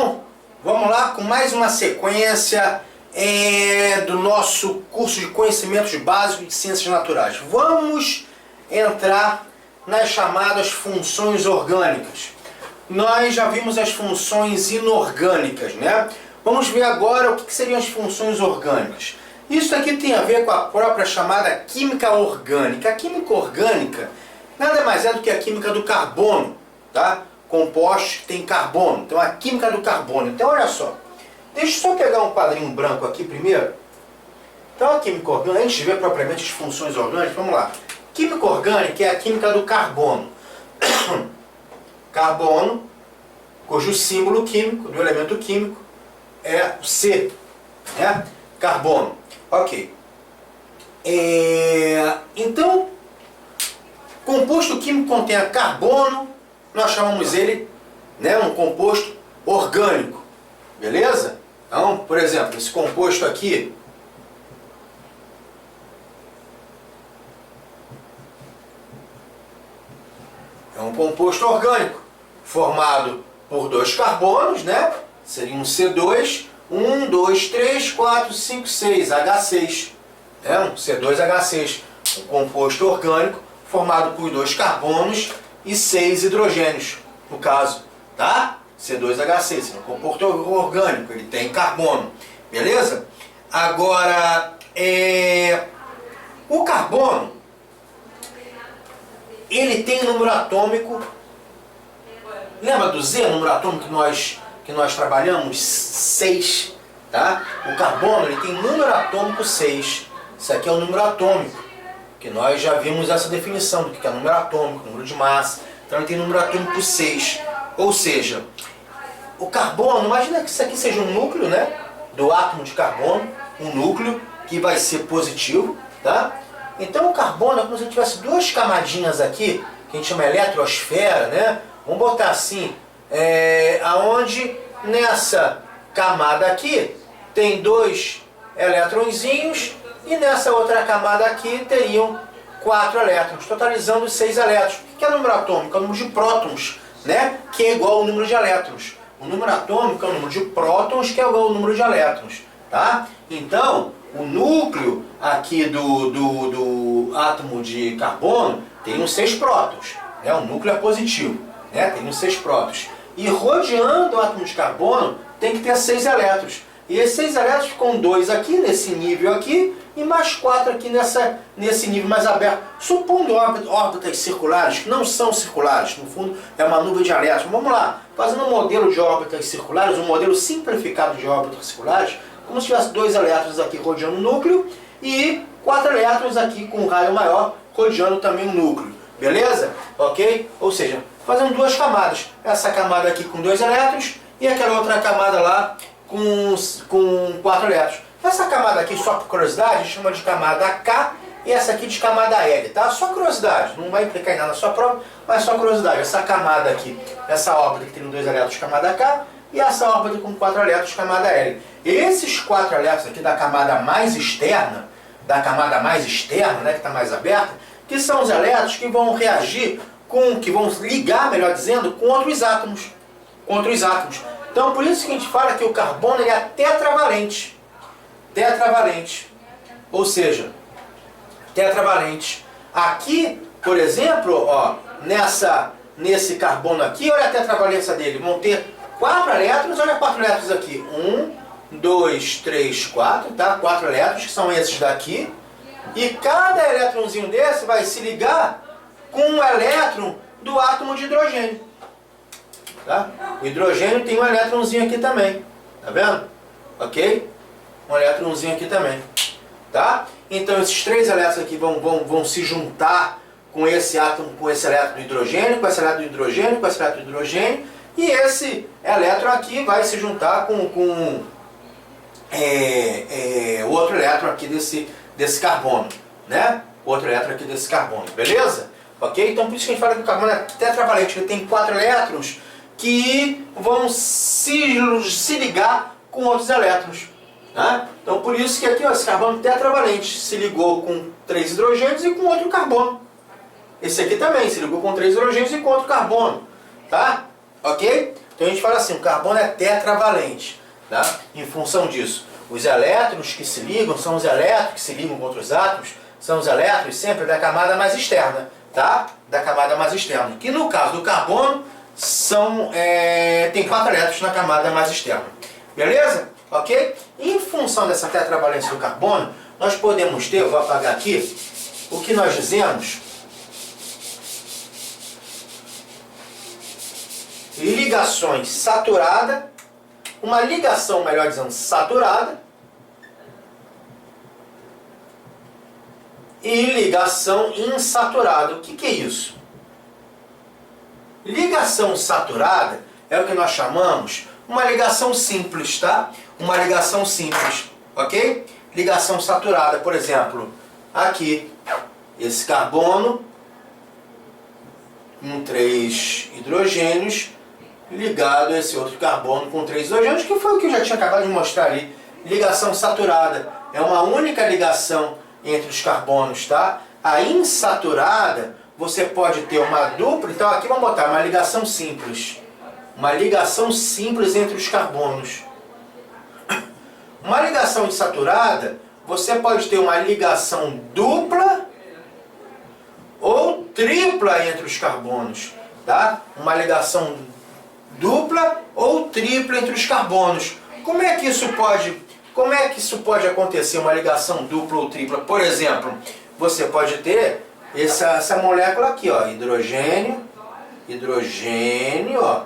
Então, vamos lá com mais uma sequência do nosso curso de Conhecimentos Básicos de Ciências Naturais. Vamos entrar nas chamadas funções orgânicas. Nós já vimos as funções inorgânicas, né? Vamos ver agora o que seriam as funções orgânicas. Isso aqui tem a ver com a própria chamada química orgânica. A química orgânica nada mais é do que a química do carbono, tá? Compostos que tem carbono, então a química do carbono. Então olha só, deixa eu só pegar um quadrinho branco aqui primeiro. Então a química orgânica, antes de ver propriamente as funções orgânicas, vamos lá. Química orgânica é a química do carbono. Carbono, cujo símbolo químico do elemento químico é o C, né? Carbono. Ok. Então, composto químico contém carbono, nós chamamos ele, né, um composto orgânico. Beleza? Então, por exemplo, esse composto aqui é um composto orgânico formado por dois carbonos, né? Seria um C2, 1, 2, 3, 4, 5, 6, H6. É um C2H6, um composto orgânico formado por dois carbonos e 6 hidrogênios, no caso, tá? C2H6, é um composto orgânico, ele tem carbono, beleza? Agora, o carbono, ele tem número atômico, lembra do Z, número atômico que nós trabalhamos? 6, tá? O carbono, ele tem número atômico 6, isso aqui é o número atômico, que nós já vimos essa definição do que é número atômico, número de massa, então ele tem número atômico 6, ou seja, o carbono, imagina que isso aqui seja um núcleo, né, do átomo de carbono, um núcleo que vai ser positivo, tá? Então o carbono é como se tivesse duas camadinhas aqui, que a gente chama eletrosfera, né? Vamos botar assim, aonde nessa camada aqui tem dois eletrõezinhos e nessa outra camada aqui teriam 4 elétrons, totalizando 6 elétrons. O que é o número atômico? É o número de prótons, né? Que é igual ao número de elétrons. O número atômico é o número de prótons, que é igual ao número de elétrons, tá? Então, o núcleo aqui do átomo de carbono tem uns 6 prótons, né? O núcleo é positivo, né? Tem uns 6 prótons. E rodeando o átomo de carbono tem que ter 6 elétrons. E esses 6 elétrons ficam 2 aqui, nesse nível aqui, e mais 4 aqui nesse nível mais aberto. Supondo órbitas circulares, que não são circulares, no fundo é uma nuvem de elétrons. Vamos lá, fazendo um modelo de órbitas circulares, um modelo simplificado de órbitas circulares, como se tivesse 2 elétrons aqui rodeando o núcleo e 4 elétrons aqui com um raio maior rodeando também o núcleo. Beleza? Ok? Ou seja, fazendo duas camadas. Essa camada aqui com 2 elétrons e aquela outra camada lá com 4 elétrons. Essa camada aqui, só por curiosidade, a gente chama de camada K e essa aqui de camada L, tá? Só curiosidade, não vai implicar em nada na sua prova, mas só curiosidade. Essa camada aqui, essa órbita que tem 2 elétrons, camada K, e essa órbita com 4 elétrons, camada L. Esses 4 elétrons aqui da camada mais externa, né, que está mais aberta, que são os elétrons que vão reagir que vão ligar, melhor dizendo, com outros átomos. Então, por isso que a gente fala que o carbono ele é tetravalente. Ou seja, tetravalente. Aqui, por exemplo, ó, nesse carbono aqui, olha a tetravalência dele. Vão ter 4 elétrons, olha 4 elétrons aqui. 1, 2, 3, 4, tá? 4 elétrons, que são esses daqui. E cada elétronzinho desse vai se ligar com um elétron do átomo de hidrogênio. Tá? O hidrogênio tem um elétronzinho aqui também. Tá vendo? Ok? Um elétronzinho aqui também. Tá? Então esses 3 elétrons aqui vão se juntar com esse átomo, com esse elétron do hidrogênio, com esse elétron do hidrogênio, com esse elétron do hidrogênio. E esse elétron aqui vai se juntar com o outro elétron aqui desse carbono. Né? Outro elétron aqui desse carbono. Beleza? Ok? Então por isso que a gente fala que o carbono é tetravalente. Ele tem 4 elétrons que vão se ligar com outros elétrons. Né? Então por isso que aqui ó, esse carbono tetravalente se ligou com 3 hidrogênios e com outro carbono. Esse aqui também se ligou com 3 hidrogênios e com outro carbono. Tá? Ok? Então a gente fala assim, o carbono é tetravalente, tá? Em função disso. Os elétrons que se ligam são os elétrons que se ligam com outros átomos, são os elétrons sempre da camada mais externa, tá? Da camada mais externa. Que no caso do carbono, tem 4 elétrons na camada mais externa. Beleza? Ok? Em função dessa tetravalência do carbono, nós podemos ter, eu vou apagar aqui, o que nós dizemos, ligações saturada, uma ligação, melhor dizendo, saturada, e ligação insaturada. O que é isso? Ligação saturada é o que nós chamamos uma ligação simples, tá? Uma ligação simples, ok? Ligação saturada, por exemplo, aqui, esse carbono com 3 hidrogênios ligado a esse outro carbono com 3 hidrogênios, que foi o que eu já tinha acabado de mostrar ali. Ligação saturada é uma única ligação entre os carbonos, tá? A insaturada, você pode ter uma dupla, então aqui vamos botar uma ligação simples. Uma ligação simples entre os carbonos. Uma ligação insaturada, você pode ter uma ligação dupla ou tripla entre os carbonos, tá? Uma ligação dupla ou tripla entre os carbonos. Como é que isso pode acontecer, uma ligação dupla ou tripla? Por exemplo, você pode ter essa molécula aqui, ó, hidrogênio, hidrogênio, ó,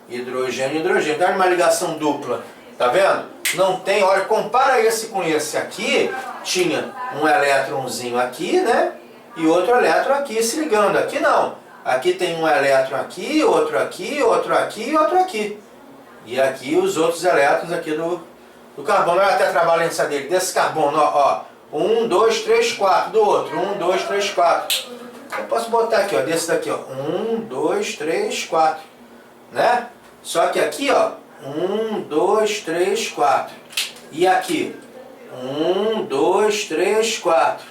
hidrogênio, hidrogênio. Dá uma ligação dupla, tá vendo? Não tem, olha, compara esse com esse aqui, tinha um elétronzinho aqui, né? E outro elétron aqui se ligando. Aqui não. Aqui tem um elétron aqui, outro aqui, outro aqui e outro aqui. E aqui os outros elétrons aqui do carbono. Olha a tetravalência dele, desse carbono, ó. 1, 2, 3, 4. Do outro, 1, 2, 3, 4. Eu posso botar aqui, ó, desse daqui, ó. 1, 2, 3, 4. Né? Só que aqui, ó, 1, 2, 3, 4. E aqui, 1, 2, 3, 4.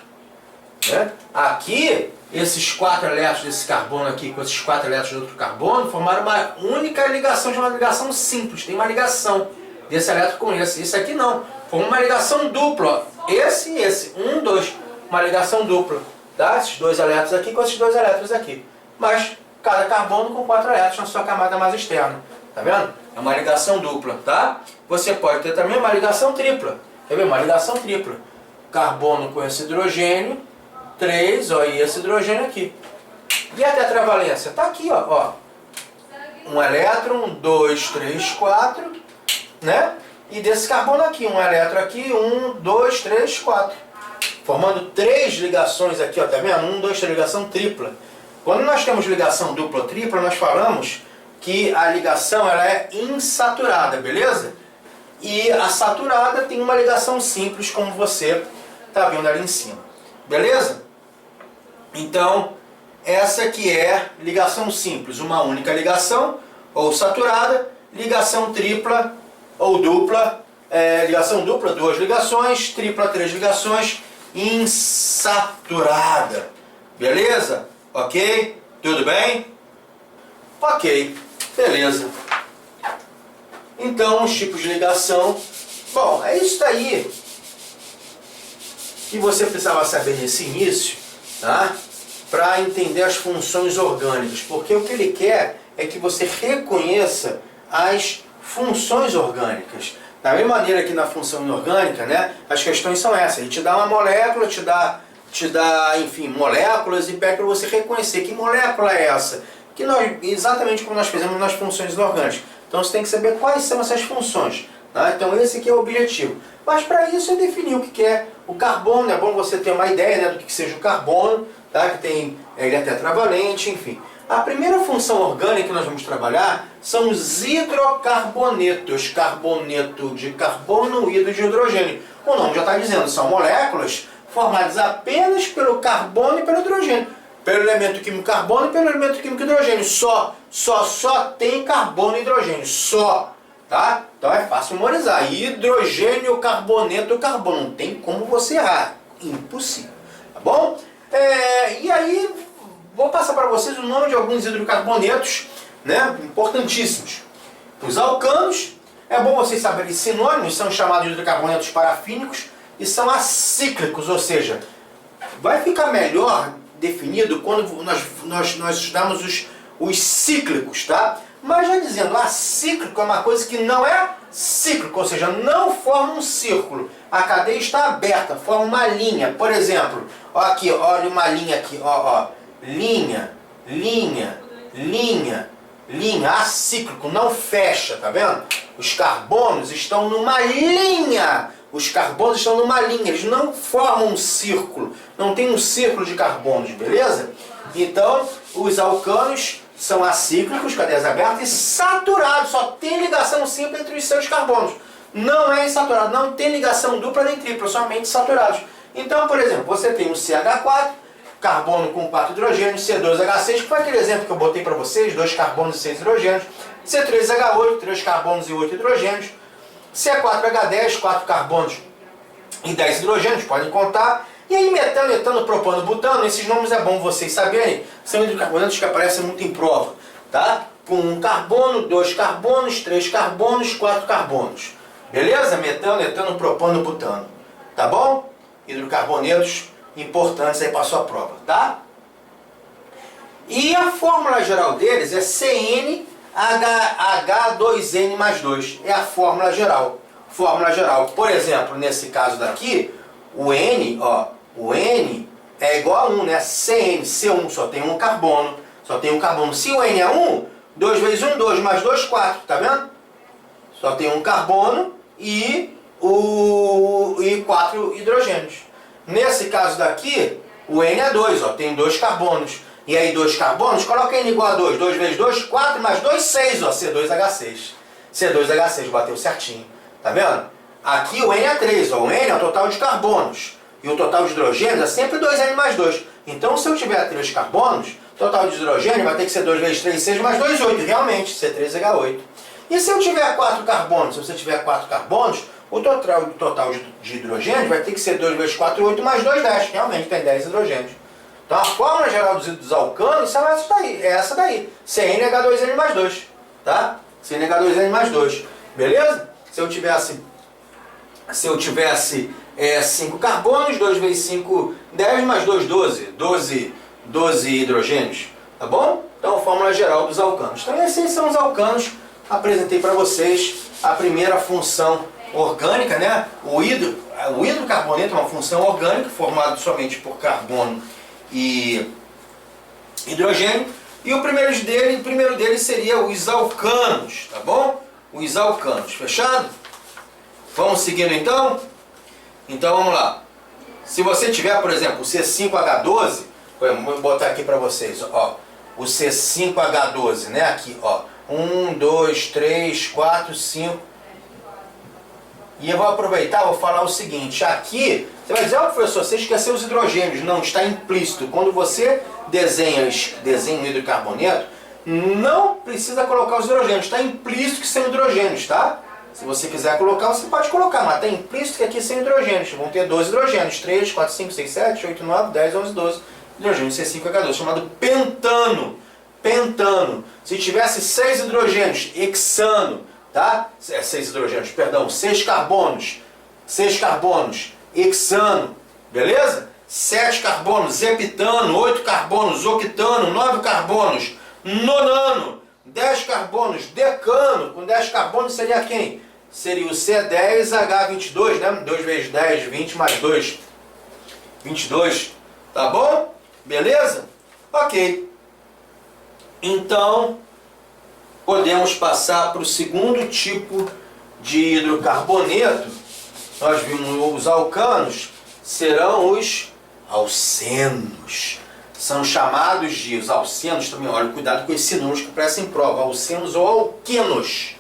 Né? Aqui, esses 4 elétrons desse carbono aqui com esses 4 elétrons de outro carbono formaram uma única ligação, chamada ligação simples. Tem uma ligação desse elétron com esse. Esse aqui não. Foi uma ligação dupla. Ó. Esse e esse. 1, 2. Uma ligação dupla. Tá? Esses 2 elétrons aqui com esses 2 elétrons aqui. Mas cada carbono com 4 elétrons na sua camada mais externa. Tá vendo? É uma ligação dupla, tá? Você pode ter também uma ligação tripla. Quer ver? Uma ligação tripla. Carbono com esse hidrogênio, 3, ó, e esse hidrogênio aqui. E a tetravalência? Tá aqui, ó. Um elétron, 2, 3, 4, né? E desse carbono aqui, um elétron aqui, 1, 2, 3, 4. Formando 3 ligações aqui, ó, tá vendo? 1, 2, 3, ligação tripla. Quando nós temos ligação dupla ou tripla, nós falamos que a ligação ela é insaturada, beleza? E a saturada tem uma ligação simples, como você está vendo ali em cima. Beleza? Então, essa aqui é ligação simples, uma única ligação, ou saturada, ligação tripla ou dupla, ligação dupla, 2 ligações, tripla, 3 ligações, insaturada. Beleza? Ok? Tudo bem? Ok, beleza. Então, os tipos de ligação. Bom, é isso daí que você precisava saber nesse início, tá? Para entender as funções orgânicas. Porque o que ele quer é que você reconheça as funções orgânicas. Da mesma maneira que na função inorgânica, né, as questões são essas. Ele te dá uma molécula, te dá, enfim, moléculas e pede para você reconhecer que molécula é essa. Que exatamente como nós fizemos nas funções inorgânicas. Então você tem que saber quais são essas funções. Tá? Então esse aqui é o objetivo. Mas para isso é definir o que é o carbono. É bom você ter uma ideia, né, do que seja o carbono, tá? Que tem, ele é tetravalente, enfim. A primeira função orgânica que nós vamos trabalhar são os hidrocarbonetos. Carboneto de carbono, hidro de hidrogênio. O nome já está dizendo, são moléculas formadas apenas pelo carbono e pelo hidrogênio. Pelo elemento químico carbono e pelo elemento químico hidrogênio. Só tem carbono e hidrogênio. Só. Tá? Então é fácil memorizar. Hidrogênio, carboneto, carbono. Não tem como você errar. Impossível. Tá bom? E aí, vou passar para vocês o nome de alguns hidrocarbonetos, né, importantíssimos. Os alcanos, é bom vocês saberem sinônimos, são chamados de hidrocarbonetos parafínicos e são acíclicos, ou seja, vai ficar melhor definido quando nós estudarmos os cíclicos, tá? Mas já dizendo, acíclico é uma coisa que não é cíclico, ou seja, não forma um círculo. A cadeia está aberta, forma uma linha. Por exemplo, ó aqui, olha uma linha aqui, ó, linha, linha, linha, linha, acíclico, não fecha, tá vendo? Os carbonos estão numa linha. Os carbonos estão numa linha, eles não formam um círculo, não tem um círculo de carbonos, beleza? Então, os alcanos são acíclicos, cadeias abertas, e saturados, só tem ligação simples entre os seus carbonos. Não é insaturado, não tem ligação dupla nem tripla, somente saturados. Então, por exemplo, você tem um CH4, carbono com 4 hidrogênios, C2H6, que foi aquele exemplo que eu botei para vocês, 2 carbonos e 6 hidrogênios, C3H8, 3 carbonos e 8 hidrogênios, C4H10, 4 carbonos e 10 hidrogênios, podem contar. E aí metano, etano, propano, butano, esses nomes é bom vocês saberem, são hidrocarbonetos que aparecem muito em prova, tá? Com 1 carbono, 2 carbonos, 3 carbonos, 4 carbonos. Beleza? Metano, etano, propano, butano. Tá bom? Hidrocarbonetos importantes aí para a sua prova, tá? E a fórmula geral deles é CnH2n mais 2. É a fórmula geral. Fórmula geral. Por exemplo, nesse caso daqui, o N, ó, o N é igual a 1, né? CN, C1 só tem um carbono. Só tem um carbono. Se o N é 1, 2 vezes 1, 2 mais 2, 4. Tá vendo? Só tem um carbono e 4 hidrogênios. Nesse caso daqui, o N é 2, ó, tem 2 carbonos. E aí 2 carbonos, coloca N igual a 2. 2 vezes 2, 4 mais 2, 6, ó, C2H6. C2H6, bateu certinho. Tá vendo? Aqui o N é 3, ó, o N é o total de carbonos. E o total de hidrogênios é sempre 2N mais 2. Então, se eu tiver 3 carbonos, o total de hidrogênio vai ter que ser 2 vezes 3, 6 mais 2, 8. Realmente, C3H8. E se eu tiver 4 carbonos, se você tiver 4 carbonos, o total de hidrogênio vai ter que ser 2 vezes 4, 8 mais 2, 10. Realmente, tem 10 hidrogênios. Então, a fórmula geral dos alcanos é essa daí. CnH2n mais 2. Tá? CnH2n mais 2. Beleza? Se eu tivesse 5 carbonos, 2 vezes 5, 10 mais 2, 12. 12 hidrogênios. Tá bom? Então, a fórmula geral dos alcanos. Então, esses são os alcanos. Apresentei para vocês a primeira função orgânica, né? O hidrocarboneto é uma função orgânica formada somente por carbono e hidrogênio. E o primeiro deles seria os alcanos, tá bom? Os alcanos, fechado? Vamos seguindo então? Então vamos lá. Se você tiver, por exemplo, o C5H12, vou botar aqui para vocês, ó, o C5H12, né? Aqui, ó, 1, 2, 3, 4, 5. E eu vou aproveitar, vou falar o seguinte, aqui, você vai dizer, ó, professor, você esqueceu os hidrogênios. Não, está implícito. Quando você desenha um hidrocarboneto, não precisa colocar os hidrogênios, está implícito que são hidrogênios, tá? Se você quiser colocar, você pode colocar, mas está implícito que aqui são hidrogênios. Vão ter 12 hidrogênios, 3, 4, 5, 6, 7, 8, 9, 10, 11, 12 hidrogênios, C5H12, chamado pentano. Pentano. Se tivesse 6 hidrogênios, hexano, tá? 6 hidrogênios, perdão, 6 carbonos, hexano, beleza? 7 carbonos, heptano, 8 carbonos, octano, 9 carbonos, nonano, 10 carbonos, decano, com 10 carbonos seria quem? Seria o C10H22, né? 2 vezes 10, 20 mais 2, 22, tá bom? Beleza? Ok. Então, podemos passar para o segundo tipo de hidrocarboneto. Nós vimos os alcanos, serão os alcenos. São chamados de, os alcenos também, olha, cuidado com esses números que aparecem em prova, alcenos ou alquenos.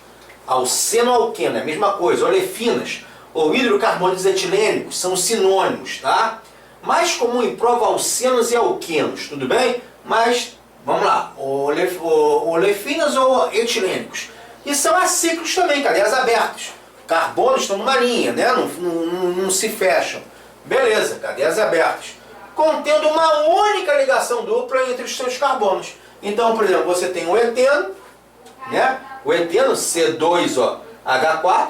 Alceno-alqueno, é a mesma coisa, olefinas, ou hidrocarbonetos etilênicos, são sinônimos, tá? Mais comum em prova, alcenos e alquenos, tudo bem? Mas, vamos lá, olefinas ou etilênicos. E são acíclicos também, cadeias abertas. Carbonos estão numa linha, né? Não se fecham. Beleza, cadeias abertas. Contendo uma única ligação dupla entre os seus carbonos. Então, por exemplo, você tem o eteno, né? o eteno, C2, ó, H4,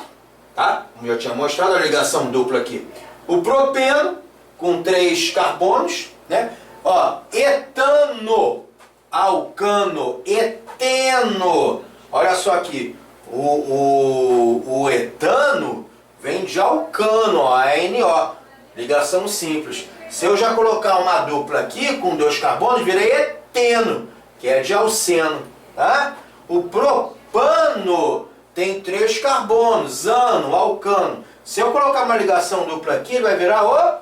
tá? Como eu tinha mostrado, a ligação dupla aqui. O propeno, com 3 carbonos, né? Ó, etano, alcano, eteno. Olha só aqui, o etano vem de alcano, ó, ANO, ligação simples. Se eu já colocar uma dupla aqui com 2 carbonos, vira eteno, que é de alceno, tá? O propano tem 3 carbonos, ano, alcano. Se eu colocar uma ligação dupla aqui, vai virar o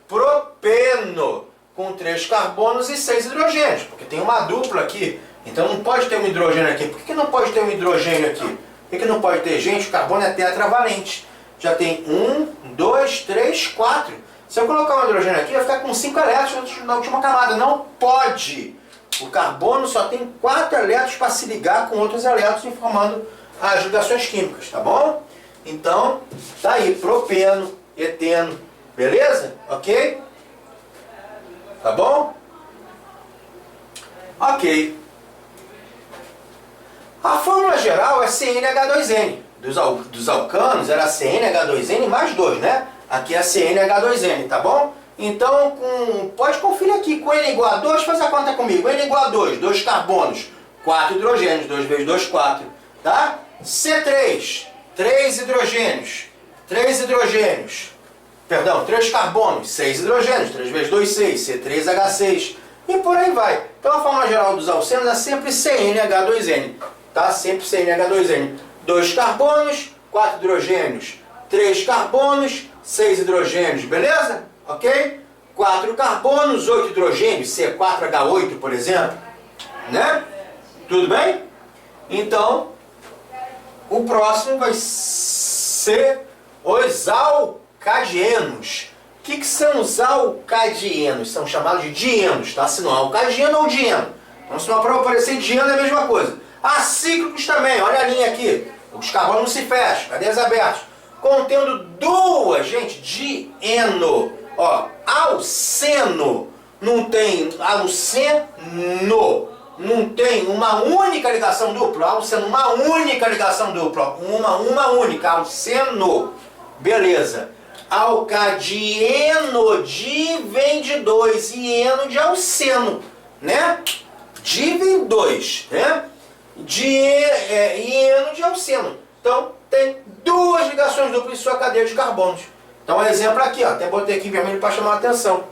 propeno, com 3 carbonos e 6 hidrogênios, porque tem uma dupla aqui. Então não pode ter um hidrogênio aqui. Por que não pode ter um hidrogênio aqui? Por que não pode ter? Gente, o carbono é tetravalente. Já tem 1, 2, 3, 4. Se eu colocar um hidrogênio aqui, vai ficar com 5 elétrons na última camada. Não pode! O carbono só tem 4 elétrons para se ligar com outros elétrons, formando as ligações químicas, tá bom? Então, tá aí, propeno, eteno, beleza? Ok? Tá bom? Ok. A fórmula geral é CnH2n. Dos alcanos era CnH2n mais 2, né? Aqui é CnH2n, tá bom? Então, pode conferir aqui, com N igual a 2, faz a conta comigo. N igual a 2, 2 carbonos, 4 hidrogênios, 2 vezes 2, 4, tá? C3, 3 hidrogênios, 3 hidrogênios, perdão, 3 carbonos, 6 hidrogênios, 3 vezes 2, 6, C3H6, e por aí vai. Então a fórmula geral dos alcenos é sempre CnH2n, tá? Sempre CnH2n. 2 carbonos, 4 hidrogênios, 3 carbonos, 6 hidrogênios, beleza? Ok? 4 carbonos, 8 hidrogênios, C4H8, por exemplo, né? Tudo bem? Então, o próximo vai ser os alcadienos. O que são os alcadienos? São chamados de dienos, tá? Se não alcadieno ou dieno. Então, se não aparecer dieno é a mesma coisa. Acíclicos também, olha a linha aqui. Os carbonos não se fecham, cadê os abertos? Contendo 2, gente, dieno. Ó, alceno não tem alceno, não tem uma única ligação dupla. Alceno, uma única ligação dupla. Uma única, alceno. Beleza. Alcadieno, di vem de 2 e eno de alceno, né? Di vem 2, né? E eno de alceno. Então, tem 2 ligações duplas em sua cadeia de carbonos. Então, um exemplo aqui, ó, até botei aqui em vermelho para chamar a atenção.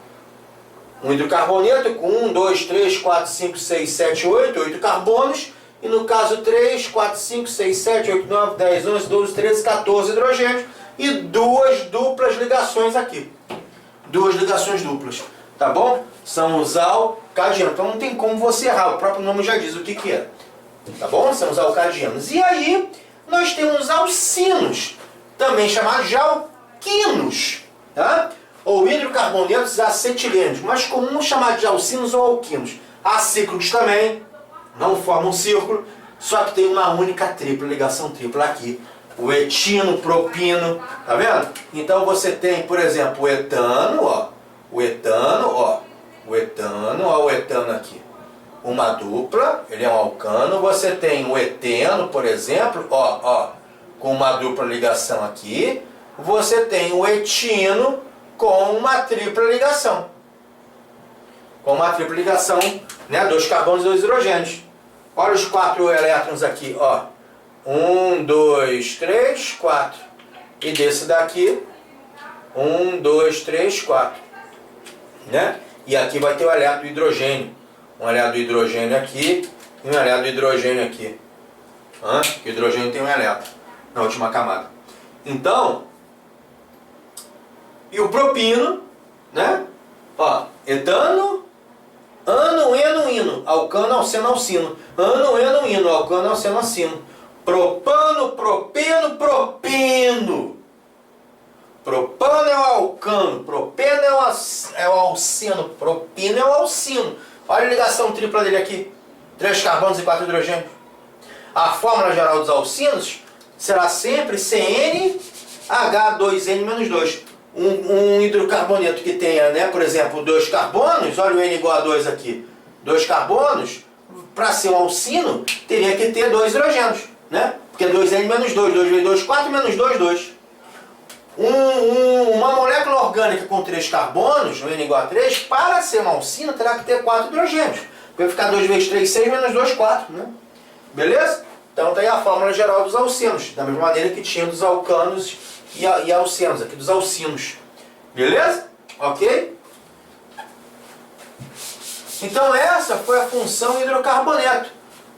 Um hidrocarboneto com 1, 2, 3, 4, 5, 6, 7, 8 carbonos. E no caso 3, 4, 5, 6, 7, 8, 9, 10, 11, 12, 13, 14 hidrogênios. E 2 duplas ligações aqui. 2 ligações duplas, tá bom? São os alcadienos. Então não tem como você errar, o próprio nome já diz o que é. Tá bom? São os alcadienos. E aí, nós temos alcinos, também chamados de alquinos, tá? Ou hidrocarbonetos acetilênicos, mas comum chamar de alcinos ou alquinos. Acíclicos também, não formam um círculo, só que tem uma única tripla, ligação tripla aqui. O etino, propino, tá vendo? Então você tem, por exemplo, o etano, ó. O etano aqui. Uma dupla, ele é um alcano. Você tem o eteno, por exemplo, ó, com uma dupla ligação aqui. Você tem o etino com uma tripla ligação. Com uma tripla ligação, né? 2 carbonos e 2 hidrogênios. Olha os 4 elétrons aqui, ó. 1, 2, 3, 4. E desse daqui, 1, 2, 3, 4. Né? E aqui vai ter o elétron do hidrogênio. Um elétron do hidrogênio aqui e um elétron do hidrogênio aqui. O hidrogênio tem um elétron na última camada. Então, e o propino, né? Ó, etano, ano, eno, ino. Alcano, alceno, alcino. Ano, eno, ino. Alcano, alceno, alcino. Propano, propeno, propeno. Propano é o alcano, propeno é o alceno, propeno é o alcino. Olha a ligação tripla dele aqui. 3 carbonos e 4 hidrogênios. A fórmula geral dos alcinos será sempre CnH2n-2. Um hidrocarboneto que tenha, né, por exemplo, 2 carbonos, olha o N igual a 2 aqui. 2 carbonos, para ser um alcino, teria que ter 2 hidrogênios. né? Porque 2N menos 2, 2 vezes 2, 4, menos 2, 2. Uma molécula orgânica com 3 carbonos, no N igual a 3, para ser uma alcina, terá que ter 4 hidrogênios. Vai ficar 2 vezes 3, 6, menos 2, 4, né? Beleza? Então tá aí a fórmula geral dos alcenos, da mesma maneira que tinha dos alcanos e alcenos, aqui dos alcinos. Beleza? Ok? Então essa foi a função hidrocarboneto.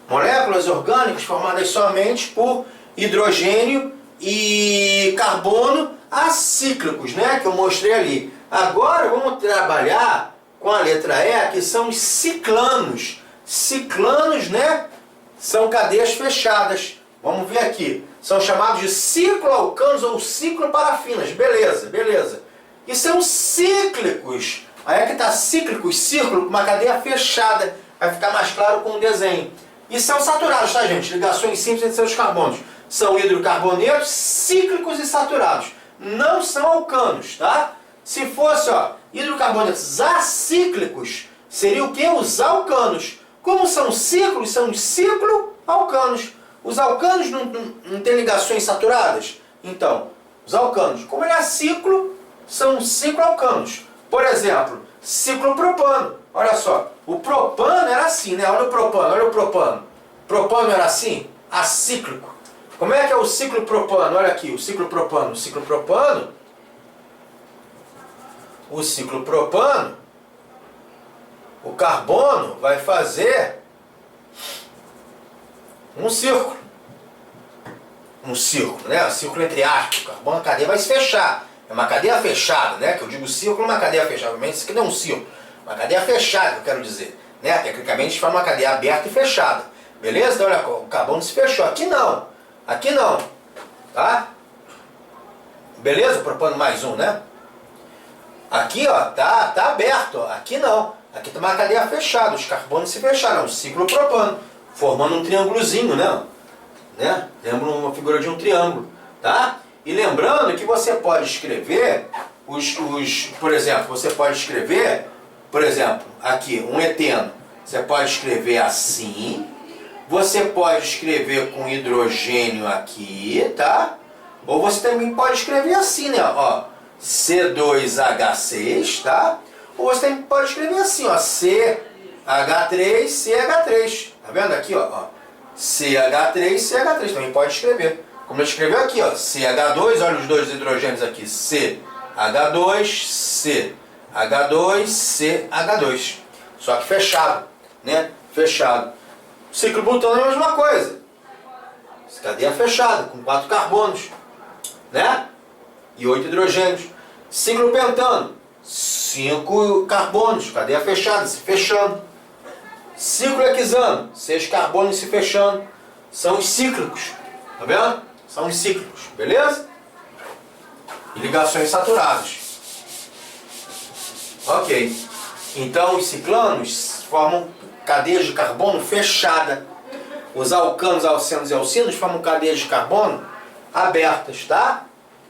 Moléculas orgânicas formadas somente por hidrogênio e carbono acíclicos, né? Que eu mostrei ali. Agora vamos trabalhar com a letra E, que são os ciclanos. Ciclanos, né? São cadeias fechadas. Vamos ver aqui. São chamados de cicloalcanos ou cicloparafinas. Beleza, beleza. E são cíclicos. Aí é que está cíclicos, círculo, uma cadeia fechada. Vai ficar mais claro com o desenho. E são saturados, tá, gente? Ligações simples entre seus carbonos. São hidrocarbonetos cíclicos e saturados. Não são alcanos, tá? Se fosse, ó, hidrocarbonetos acíclicos, seria o que? Os alcanos. Como são ciclos, são cicloalcanos. Os alcanos não têm ligações saturadas? Então, os alcanos, como ele é ciclo, são cicloalcanos. Por exemplo, ciclopropano. Olha só, o propano era assim, né? Olha o propano, olha o propano. Propano era assim, acíclico. Como é que é o ciclopropano? Olha aqui, o ciclopropano. O ciclopropano, o carbono vai fazer um círculo. Um círculo, né? Um círculo entre aspas. O carbono, a cadeia vai se fechar. É uma cadeia fechada, né? Que eu digo círculo, uma cadeia fechada. Obviamente isso aqui não é um círculo. Uma cadeia fechada, que eu quero dizer. Né? Tecnicamente a gente fala uma cadeia aberta e fechada. Beleza? Então olha, o carbono se fechou. Aqui não. Aqui não. Tá? Beleza? Propano mais um, né? Aqui, ó, tá aberto. Ó. Aqui não. Aqui tem uma cadeia fechada. Os carbonos se fecharam. É um ciclo propano. Formando um triângulozinho, né? Lembra uma figura de um triângulo. Tá? E lembrando que você pode escrever por exemplo, você pode escrever, por exemplo, aqui, um eteno. Você pode escrever assim. Você pode escrever com hidrogênio aqui, tá? Ou você também pode escrever assim, né? Ó, C2H6, tá? Ou você também pode escrever assim, ó, CH3, CH3. Tá vendo aqui, ó? CH3, CH3. Também pode escrever. Como eu escrevi aqui, ó, CH2, olha os dois hidrogênios aqui, CH2, CH2, CH2. Só que fechado, né? Fechado. Ciclo butano é a mesma coisa. Cadeia fechada, com 4 carbonos, né? E 8 hidrogênios. Ciclo pentano, 5 carbonos, cadeia fechada, se fechando. Ciclo hexano, 6 carbonos se fechando. São os cíclicos, tá vendo? São os cíclicos, beleza? E ligações saturadas. Ok. Então os ciclanos formam cadeias de carbono fechada. Os alcanos, alcenos e alcinos formam cadeias de carbono abertas, tá?